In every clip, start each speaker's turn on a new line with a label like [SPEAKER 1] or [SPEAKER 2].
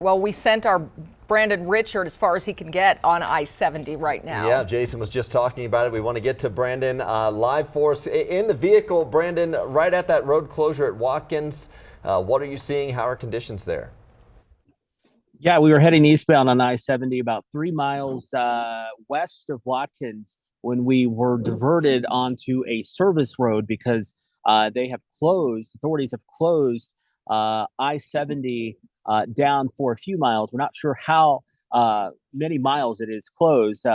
[SPEAKER 1] Well, we sent our Brandon Richard as far as he can get on I-70 right now.
[SPEAKER 2] Yeah, Jason was just talking about it. We want to get to Brandon live for us in the vehicle. Brandon, right at that road closure at Watkins. What are you seeing? How are conditions there?
[SPEAKER 3] Yeah, we were heading eastbound on I-70 about 3 miles west of Watkins when we were diverted onto a service road because authorities have closed I-70 down for a few miles. We're not sure how many miles it is closed.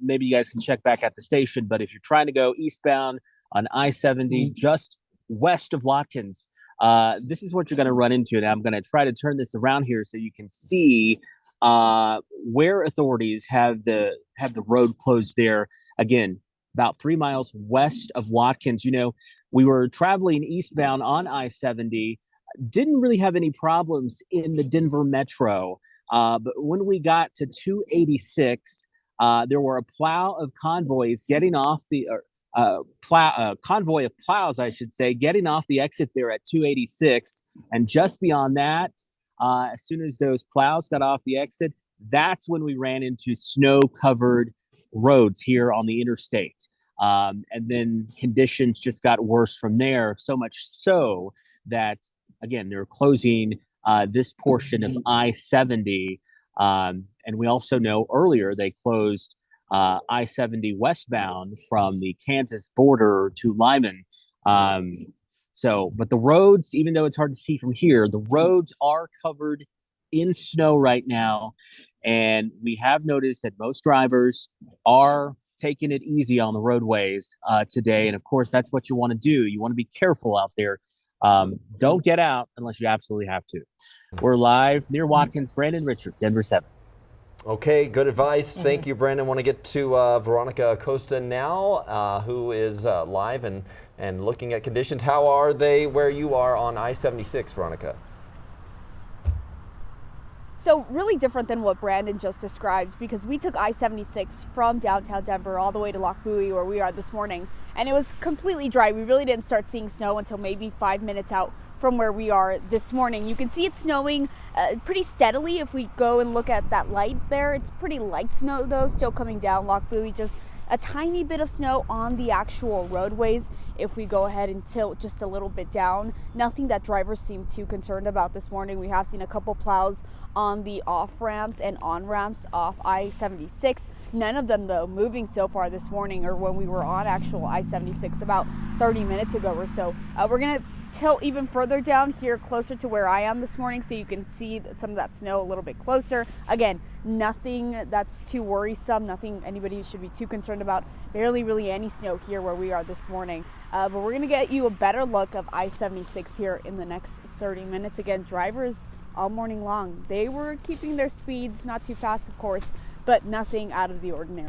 [SPEAKER 3] Maybe you guys can check back at the station, but if you're trying to go eastbound on I-70 just west of Watkins, this is what you're going to run into. And I'm going to try to turn this around here so you can see where authorities have the road closed there. Again, about 3 miles west of Watkins. We were traveling eastbound on I-70, didn't really have any problems in the Denver metro. But when we got to 286, there were a plow of convoys getting off the convoy of plows, I should say, getting off the exit there at 286. And just beyond that, as soon as those plows got off the exit, that's when we ran into snow-covered roads here on the interstate. And then conditions just got worse from there, so much so that, again, they're closing this portion of I-70. And we also know earlier they closed I-70 westbound from the Kansas border to Lyman. But the roads, even though it's hard to see from here, the roads are covered in snow right now. And we have noticed that most drivers are taking it easy on the roadways today. And of course, that's what you want to do. You want to be careful out there. Don't get out unless you absolutely have to. We're live near Watkins. Brandon Richard, Denver 7.
[SPEAKER 2] Okay, good advice. Thank you, Brandon. Want to get to Veronica Acosta now, who is live and looking at conditions. How are they where you are on I-76, Veronica?
[SPEAKER 4] So really different than what Brandon just described, because we took I-76 from downtown Denver all the way to Loch Buoy, where we are this morning, and it was completely dry. We really didn't start seeing snow until maybe 5 minutes out from where we are this morning. You can see it snowing pretty steadily. If we go and look at that light there, it's pretty light snow though, still coming down Loch Buoy, just a tiny bit of snow on the actual roadways. If we go ahead and tilt just a little bit down, nothing that drivers seem too concerned about this morning. We have seen a couple plows on the off ramps and on ramps off I-76. None of them though moving so far this morning, or when we were on actual I-76 about 30 minutes ago or so. We're gonna tilt even further down here closer to where I am this morning so you can see some of that snow a little bit closer. Again, nothing that's too worrisome, nothing anybody should be too concerned about. Barely really any snow here where we are this morning. But we're gonna get you a better look of I-76 here in the next 30 minutes. Again, drivers all morning long, they were keeping their speeds not too fast, of course, but nothing out of the ordinary.